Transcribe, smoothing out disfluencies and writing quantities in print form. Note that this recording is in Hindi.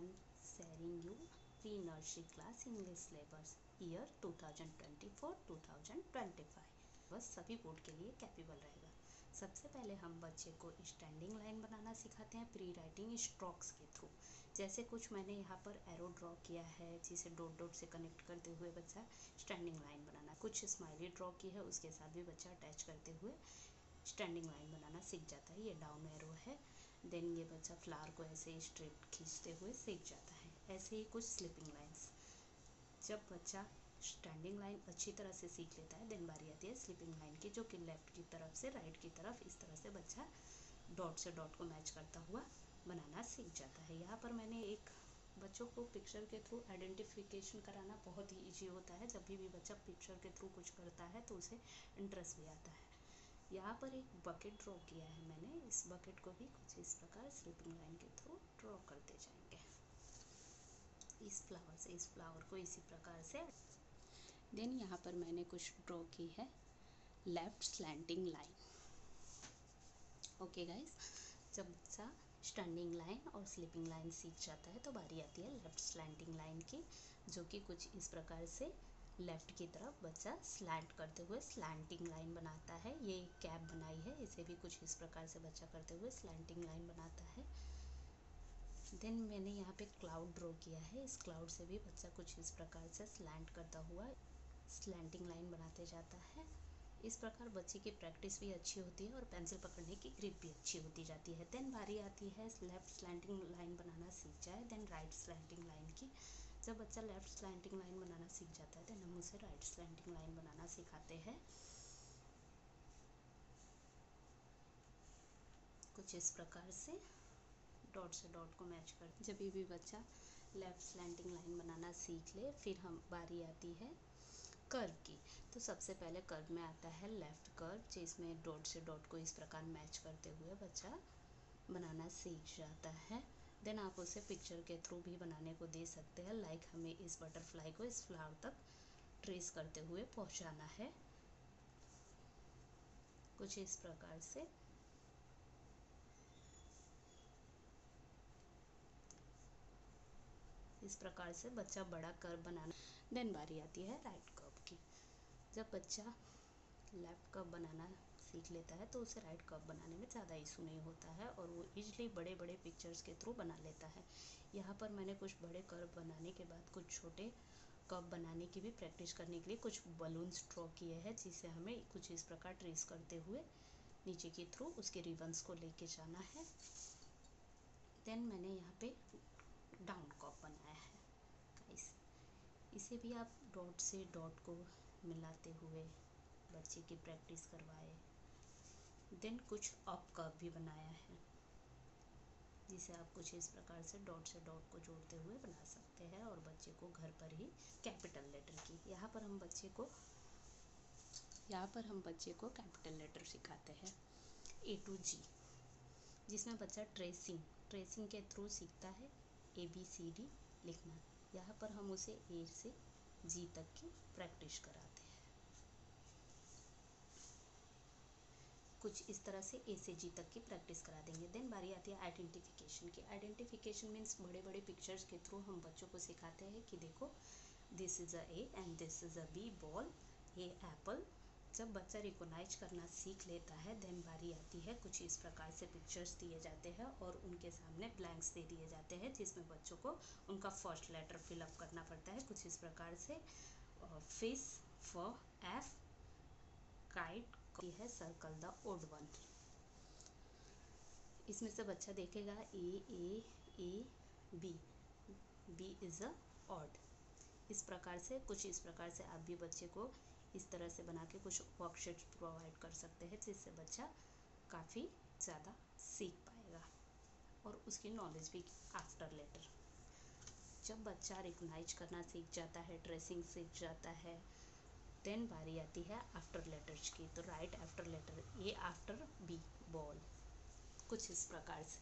am sharing you pre-nursery class English syllabus year 2024-2025। बस सभी बोर्ड के लिए कैपेबल रहेगा। सबसे पहले हम बच्चे को स्टैंडिंग लाइन बनाना सिखाते हैं प्री राइटिंग स्ट्रोक्स के थ्रू। जैसे कुछ मैंने यहाँ पर एरो ड्रॉ किया है जिसे डॉट डॉट से कनेक्ट करते हुए बच्चा स्टैंडिंग लाइन बनाना, कुछ स्माइली ड्रॉ की है उसके साथ भी बच्चा अटैच करते हुए स्टैंडिंग लाइन बनाना सीख जाता है। ये डाउन एरो है। देन ये बच्चा फ्लावर को ऐसे स्ट्रेट खींचते हुए सीख जाता है। ऐसे ही कुछ स्लिपिंग लाइंस। जब बच्चा स्टैंडिंग लाइन अच्छी तरह से सीख लेता है देन बारी आती है स्लिपिंग लाइन की, जो कि लेफ़्ट की तरफ से राइट की तरफ इस तरह से बच्चा डॉट से डॉट को मैच करता हुआ बनाना सीख जाता है। यहाँ पर मैंने एक बच्चों को पिक्चर के थ्रू आइडेंटिफिकेशन कराना बहुत ही ईजी होता है। जब भी बच्चा पिक्चर के थ्रू कुछ करता है तो उसे इंटरेस्ट भी आता है। यहाँ पर एक बकेट ड्रॉ किया है मैंने। इस बकेट को भी कुछ इस प्रकार स्लिपिंग लाइन के थ्रू ड्रॉ करते जाएंगे। इस फ्लावर को इसी प्रकार से। देन यहाँ पर मैंने कुछ ड्रॉ की है left slanting line. Okay guys, जब बच्चा स्टैंडिंग लाइन और स्लिपिंग लाइन सीख जाता है तो बारी आती है लेफ्ट स्लैंटिंग लाइन की, जो कि कुछ इस प्रकार से लेफ़्ट की तरफ बच्चा स्लैंट करते हुए स्लैंटिंग लाइन बनाता है। ये कैप बनाई है, इसे भी कुछ इस प्रकार से बच्चा करते हुए स्लैंटिंग लाइन बनाता है। देन मैंने यहाँ पे क्लाउड ड्रॉ किया है। इस क्लाउड से भी बच्चा कुछ इस प्रकार से स्लैंट करता हुआ स्लैंटिंग लाइन बनाते जाता है। इस प्रकार बच्चे की प्रैक्टिस भी अच्छी होती है और पेंसिल पकड़ने की ग्रिप भी अच्छी होती जाती है। देन बारी आती है लेफ़्ट स्लैंटिंग लाइन बनाना सीख जाए देन राइट स्लैंटिंग लाइन की। जब बच्चा लेफ़्ट स्लैंटिंग लाइन बनाना सीख जाता है देन हम उसे राइट स्लैंटिंग लाइन बनाना सिखाते हैं। कुछ इस प्रकार से डॉट से डॉट को मैच कर। जब भी बच्चा लेफ़्ट स्लैंटिंग लाइन बनाना सीख ले फिर हम बारी आती है कर्व की। तो सबसे पहले कर्व में आता है लेफ़्ट कर्व, जिसमें डॉट से डॉट को इस प्रकार मैच करते हुए बच्चा बनाना सीख जाता है। देन आप उसे पिक्चर के थ्रू भी बनाने को दे सकते हैं। लाइक हमें इस बटरफ्लाई को इस फ्लावर तक ट्रेस करते हुए पहुंचाना है, कुछ इस प्रकार से। इस प्रकार से बच्चा बड़ा कर्व बनाना। देन बारी आती है राइट कर्व की। जब बच्चा लेफ़्ट कर्व बनाना सीख लेता है तो उसे राइट कर्व बनाने में ज़्यादा इशू नहीं होता है और वो ईजिली बड़े बड़े पिक्चर्स के थ्रू बना लेता है। यहाँ पर मैंने कुछ बड़े कर्व बनाने के बाद कुछ छोटे कर्व बनाने की भी प्रैक्टिस करने के लिए कुछ बलून्स ड्रॉ किए हैं, जिसे हमें कुछ इस प्रकार ट्रेस करते हुए नीचे के थ्रू उसके रिबन्स को लेके जाना है। देन मैंने यहाँ पे डाउन कर्व बनाया है गाइस। इसे भी आप डॉट से डॉट को मिलाते हुए बच्चे की प्रैक्टिस करवाए। देन कुछ अप कर्व भी बनाया है, जिसे आप कुछ इस प्रकार से डॉट को जोड़ते हुए बना सकते हैं और बच्चे को घर पर ही कैपिटल लेटर की। यहाँ पर हम बच्चे को कैपिटल लेटर सिखाते हैं A to G, जिसमें बच्चा ट्रेसिंग के थ्रू सीखता है ABCD लिखना। यहाँ पर हम उसे A से G तक की प्रैक्टिस कराते हैं। कुछ इस तरह से A से G तक की प्रैक्टिस करा देंगे। देन बारी आती है आइडेंटिफिकेशन की। आइडेंटिफिकेशन मीन्स बड़े बड़े पिक्चर्स के थ्रू हम बच्चों को सिखाते हैं कि देखो this is a A and this is a B ball, A Apple. जब बच्चा रिकोगनाइज करना सीख लेता है देन बारी आती है कुछ इस प्रकार से पिक्चर्स दिए जाते हैं और उनके सामने ब्लैंक्स दे दिए जाते हैं, जिसमें बच्चों को उनका फर्स्ट लेटर फिलअप करना पड़ता है। कुछ इस प्रकार से फिश, F, काइट है सर्कल द ओड वन। इसमें से बच्चा देखेगा A B is a odd. इस प्रकार से कुछ इस प्रकार से आप भी बच्चे को इस तरह से बना के कुछ वर्कशीट्स प्रोवाइड कर सकते हैं, जिससे बच्चा काफ़ी ज़्यादा सीख पाएगा और उसकी नॉलेज भी आफ्टर लेटर। जब बच्चा रिकग्नाइज करना सीख जाता है, ट्रेसिंग सीख जाता है, देन बारी आती है आफ्टर लेटर्स की। तो write after letter A after B ball, कुछ इस प्रकार से।